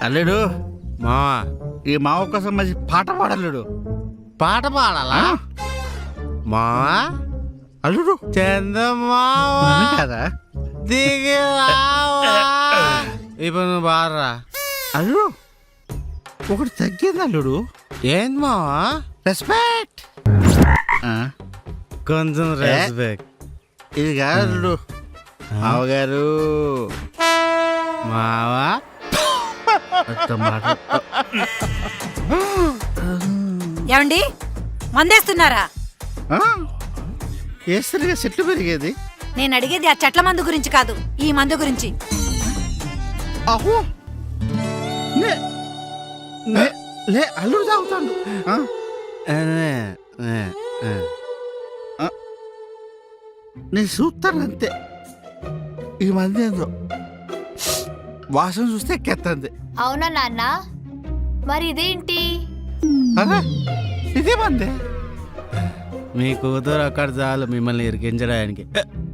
అల్లుడు మావా ఈ మావ కోసం మంచి పాట పాడల్లుడు. పాట పాడాలా మావా? అల్లుడు చందమావా నన్ను కదా దిగి రావా. ఇప్పుడు నువ్వు బాడరా. అల్లుడు ఒకటి తగ్గింది అల్లుడు. ఏంది మావా? రెస్పెక్ట్. కొంచెం రెస్పెక్ట్. ఇది కాదు అల్లుడు. మావగారు మావా అట్ట మాట ఏమండి మందేస్తున్నారా? వేస్తేనే చెట్లు పెరిగేది. నేను అడిగేది ఆ చెట్ల మందు గురించి కాదు, ఈ మందు గురించి. అహో లే అల్లుడు తాగుతాడు. నేను చూస్తాను అంతే. ఈ మంది ఏందో వాసన చూస్తే ఎక్కేస్తుంది. అవునా నాన్న? మరి ఇదేంటి? అదే ఇదే మంది. మీ కూతురు అక్కడ చాలు మిమ్మల్ని ఇరికించడానికి.